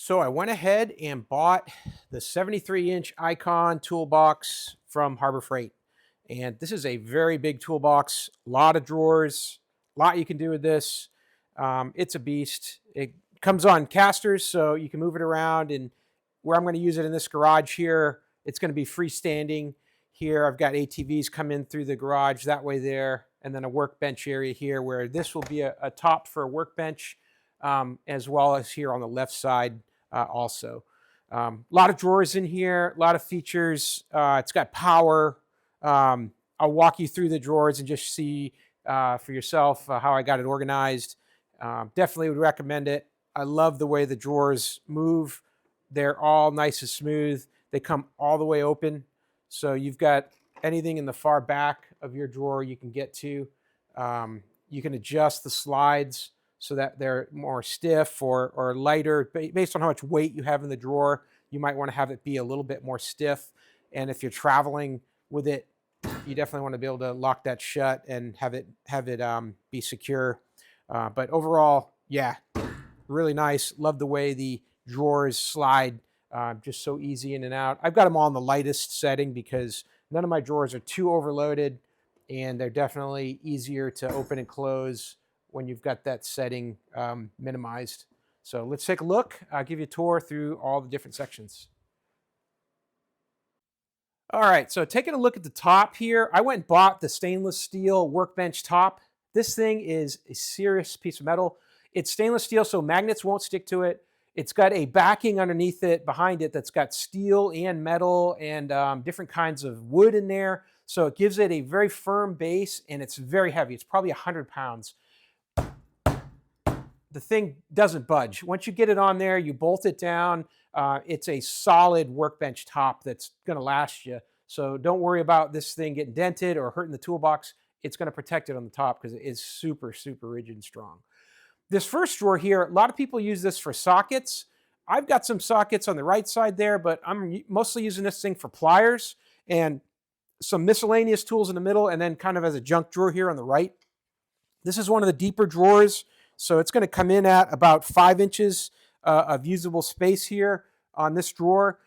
So I went ahead and bought the 73-inch Icon toolbox from Harbor Freight. And this is a very big toolbox, a lot of drawers, a lot you can do with this. It's a beast. It comes on casters, so you can move it around. And where I'm going to use it in this garage here, it's going to be freestanding. Here, I've got ATVs come in through the garage that way there, and then a workbench area here where this will be a top for a workbench, as well as here on the left side also. A lot of drawers in here, a lot of features. It's got power. I'll walk you through the drawers and just see for yourself how I got it organized. Definitely would recommend it. I love the way the drawers move. They're all nice and smooth. They come all the way open. So you've got anything in the far back of your drawer you can get to. You can adjust the slides so that they're more stiff or lighter. Based on how much weight you have in the drawer, you might want to have it be a little bit more stiff. And if you're traveling with it, you definitely want to be able to lock that shut and have it be secure. But overall, yeah, really nice. Love the way the drawers slide, just so easy in and out. I've got them all in the lightest setting because none of my drawers are too overloaded, and they're definitely easier to open and close when you've got that setting minimized. So let's take a look. I'll give you a tour through all the different sections. All right, so taking a look at the top here, I went and bought the stainless steel workbench top. This thing is a serious piece of metal. It's stainless steel, so magnets won't stick to it. It's got a backing underneath it, behind it, that's got steel and metal and different kinds of wood in there. So it gives it a very firm base, and it's very heavy. It's probably 100 pounds. The thing doesn't budge. Once you get it on there, you bolt it down. It's a solid workbench top that's going to last you. So don't worry about this thing getting dented or hurting the toolbox. It's going to protect it on the top because it is super, super rigid and strong. This first drawer here, a lot of people use this for sockets. I've got some sockets on the right side there, but I'm mostly using this thing for pliers and some miscellaneous tools in the middle, and then kind of as a junk drawer here on the right. This is one of the deeper drawers. So it's going to come in at about 5 inches of usable space here on this drawer.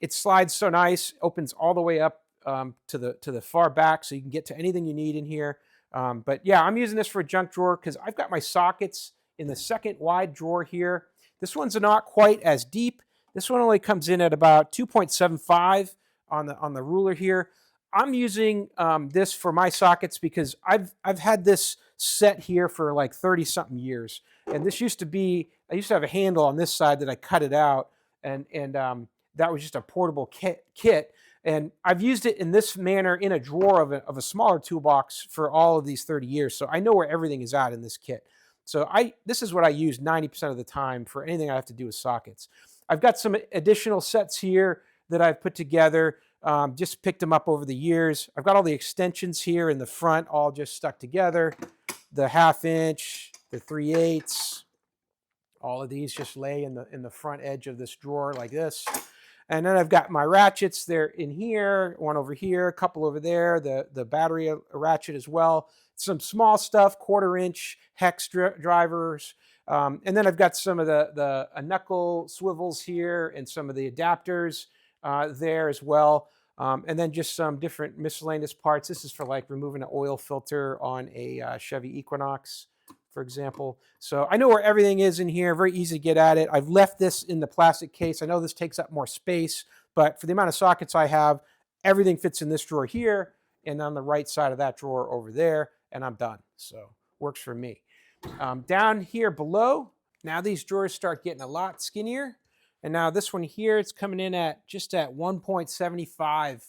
It slides so nice, opens all the way up to the far back, so you can get to anything you need in here. But yeah, I'm using this for a junk drawer because I've got my sockets in the second wide drawer here. This one's not quite as deep. This one only comes in at about 2.75 on the ruler here. I'm using this for my sockets because I've had this set here for like 30-something years. And this used to be, I used to have a handle on this side that I cut it out, and that was just a portable kit. And I've used it in this manner in a drawer of a smaller toolbox for all of these 30 years. So I know where everything is at in this kit. So this is what I use 90% of the time for anything I have to do with sockets. I've got some additional sets here that I've put together. Just picked them up over the years. I've got all the extensions here in the front, all just stuck together. The 1/2 inch, the 3/8, all of these just lay in the front edge of this drawer like this. And then I've got my ratchets there in here, one over here, a couple over there, the battery ratchet as well. Some small stuff, 1/4 inch hex drivers. And then I've got some of the knuckle swivels here and some of the adapters there as well. And then just some different miscellaneous parts. This is for like removing an oil filter on a Chevy Equinox, for example. So I know where everything is in here, very easy to get at it. I've left this in the plastic case. I know this takes up more space, but for the amount of sockets I have, everything fits in this drawer here and on the right side of that drawer over there, and I'm done. So works for me. Down here below, now these drawers start getting a lot skinnier. And now this one here, it's coming in at just at 1.75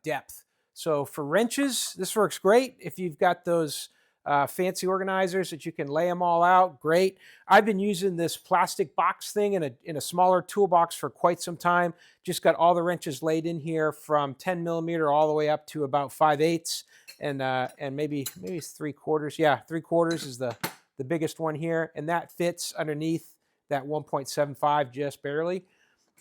depth. So for wrenches, this works great. If you've got those fancy organizers that you can lay them all out, great. I've been using this plastic box thing in a smaller toolbox for quite some time. Just got all the wrenches laid in here from 10 millimeter all the way up to about 5/8 and maybe 3/4. Yeah, 3/4 is the biggest one here, and that fits underneath that 1.75 just barely.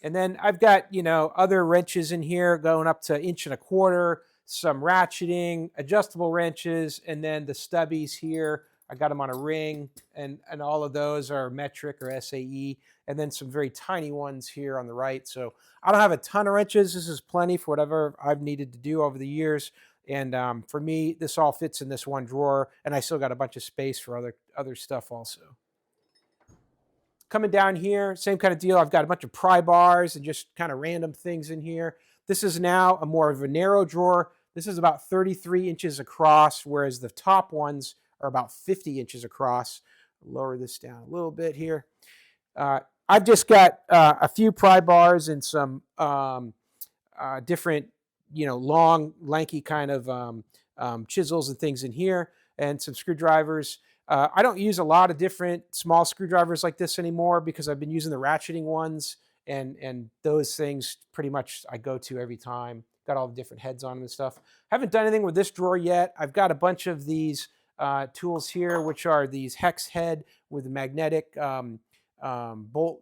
And then I've got, other wrenches in here going up to 1.25 inches, some ratcheting, adjustable wrenches, and then the stubbies here. I got them on a ring, and all of those are metric or SAE, and then some very tiny ones here on the right. So I don't have a ton of wrenches. This is plenty for whatever I've needed to do over the years. And for me, this all fits in this one drawer, and I still got a bunch of space for other stuff also. Coming down here, same kind of deal. I've got a bunch of pry bars and just kind of random things in here. This is now a more of a narrow drawer. This is about 33 inches across, whereas the top ones are about 50 inches across. Lower this down a little bit here. I've just got a few pry bars and some different, long, lanky kind of chisels and things in here, and some screwdrivers. I don't use a lot of different small screwdrivers like this anymore because I've been using the ratcheting ones, and those things pretty much I go to every time. Got all the different heads on them and stuff. Haven't done anything with this drawer yet. I've got a bunch of these tools here, which are these hex head with magnetic bolt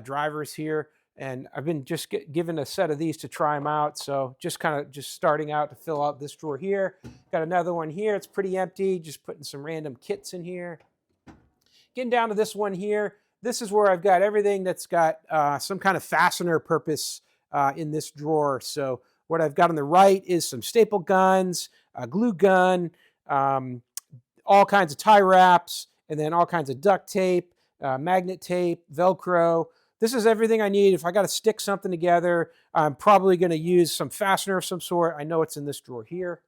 drivers here. And I've been just given a set of these to try them out. So just starting out to fill out this drawer here. Got another one here. It's pretty empty. Just putting some random kits in here. Getting down to this one here. This is where I've got everything that's got some kind of fastener purpose in this drawer. So what I've got on the right is some staple guns, a glue gun, all kinds of tie wraps, and then all kinds of duct tape, magnet tape, Velcro. This is everything I need. If I got to stick something together, I'm probably going to use some fastener of some sort. I know it's in this drawer here.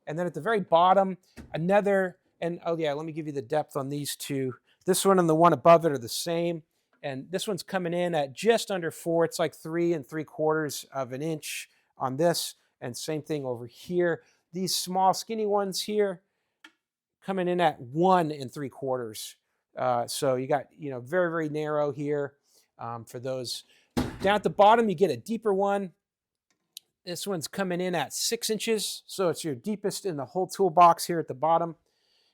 And then at the very bottom, another, and oh yeah, let me give you the depth on these two. This one and the one above it are the same. And this one's coming in at just under 4. It's like 3 3/4 of an inch on this. And same thing over here. These small skinny ones here coming in at 1 3/4. So you got, very, very narrow here. For those. Down at the bottom, you get a deeper one. This one's coming in at 6 inches, so it's your deepest in the whole toolbox here at the bottom.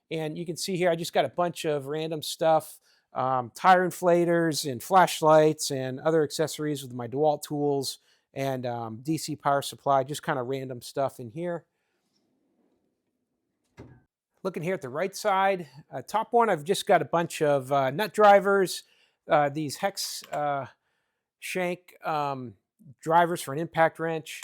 And you can see here, I just got a bunch of random stuff, tire inflators and flashlights and other accessories with my DeWalt tools and DC power supply, just kind of random stuff in here. Looking here at the right side, top one, I've just got a bunch of nut drivers, these hex shank drivers for an impact wrench,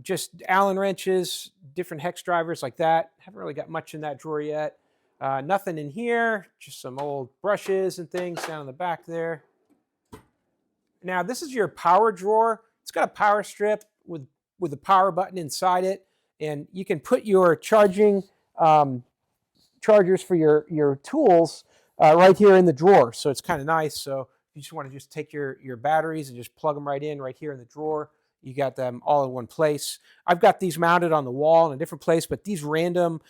just Allen wrenches, different hex drivers like that. Haven't really got much in that drawer yet. Nothing in here, just some old brushes and things down in the back there. Now this is your power drawer. It's got a power strip with a power button inside it, and you can put your charging chargers for your tools right here in the drawer. So it's kind of nice. So if you just want to just take your batteries and just plug them right here in the drawer, you got them all in one place. I've got these mounted on the wall in a different place, but these random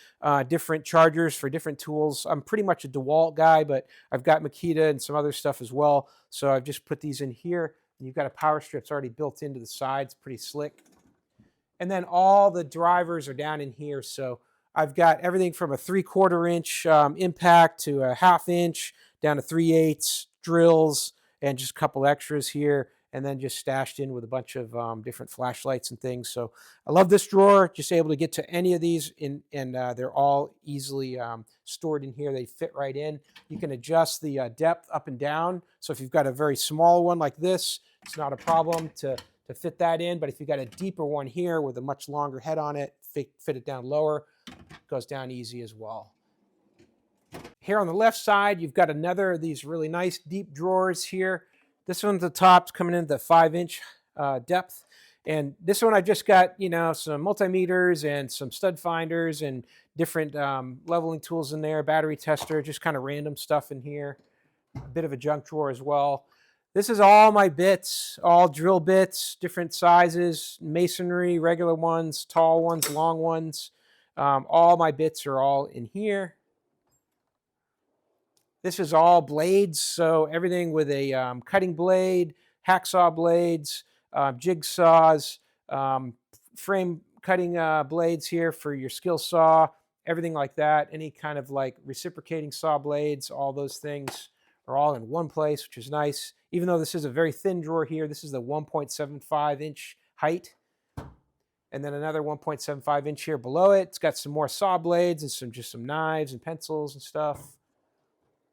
different chargers for different tools. I'm pretty much a DeWalt guy, but I've got Makita and some other stuff as well. So I've just put these in here. And you've got a power strip already built into the sides, pretty slick. And then all the drivers are down in here. So I've got everything from a 3/4 inch impact to a 1/2 inch down to 3/8 drills and just a couple extras here, and then just stashed in with a bunch of different flashlights and things. So I love this drawer, just able to get to any of these, and they're all easily stored in here. They fit right in. You can adjust the depth up and down. So if you've got a very small one like this, it's not a problem to fit that in. But if you've got a deeper one here with a much longer head on it, fit it down lower, goes down easy as well. Here on the left side, you've got another of these really nice deep drawers here. This one's the top's coming in the 5-inch depth. And this one I just got, some multimeters and some stud finders and different leveling tools in there, battery tester, just kind of random stuff in here. A bit of a junk drawer as well. This is all my bits, all drill bits, different sizes, masonry, regular ones, tall ones, long ones. All my bits are all in here. This is all blades, so everything with a cutting blade, hacksaw blades, jigsaws, frame cutting blades here for your skill saw, everything like that. Any kind of like reciprocating saw blades, all those things are all in one place, which is nice. Even though this is a very thin drawer here, this is the 1.75 inch height. And then another 1.75 inch here below it. It's got some more saw blades and just some knives and pencils and stuff.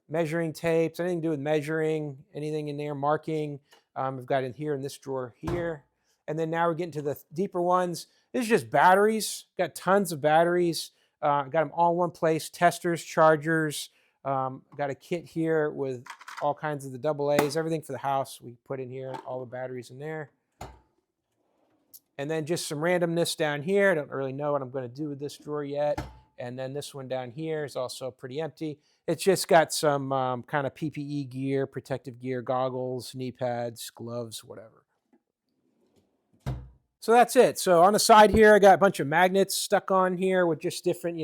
Measuring tapes, anything to do with measuring, anything in there, marking. We've got in here in this drawer here. And then now we're getting to the deeper ones. This is just batteries. Got tons of batteries. Got them all in one place. Testers, chargers. Got a kit here with all kinds of the AA's, everything for the house. We put in here, all the batteries in there. And then just some randomness down here. I don't really know what I'm going to do with this drawer yet. And then this one down here is also pretty empty. It's just got some kind of PPE gear, protective gear, goggles, knee pads, gloves, whatever. So that's it. So on the side here, I got a bunch of magnets stuck on here with just different,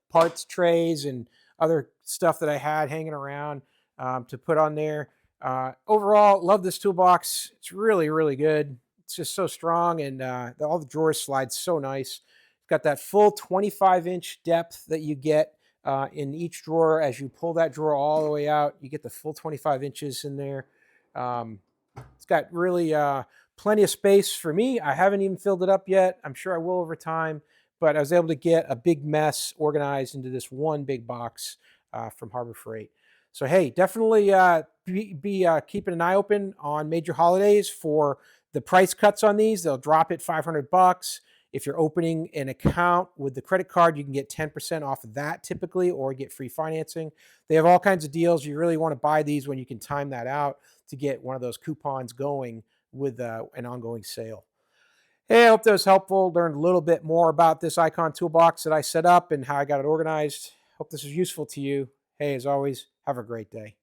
parts trays and other stuff that I had hanging around to put on there. Overall, love this toolbox. It's really, really good. It's just so strong, and all the drawers slide so nice. It's got that full 25-inch depth that you get in each drawer. As you pull that drawer all the way out, you get the full 25 inches in there. It's got really plenty of space for me. I haven't even filled it up yet. I'm sure I will over time, but I was able to get a big mess organized into this one big box from Harbor Freight. So hey, definitely be keeping an eye open on major holidays for the price cuts on these. They'll drop it $500. If you're opening an account with the credit card, you can get 10% off of that typically, or get free financing. They have all kinds of deals. You really want to buy these when you can time that out to get one of those coupons going with an ongoing sale. Hey, I hope that was helpful. Learned a little bit more about this Icon toolbox that I set up and how I got it organized. Hope this was useful to you. Hey, as always, have a great day.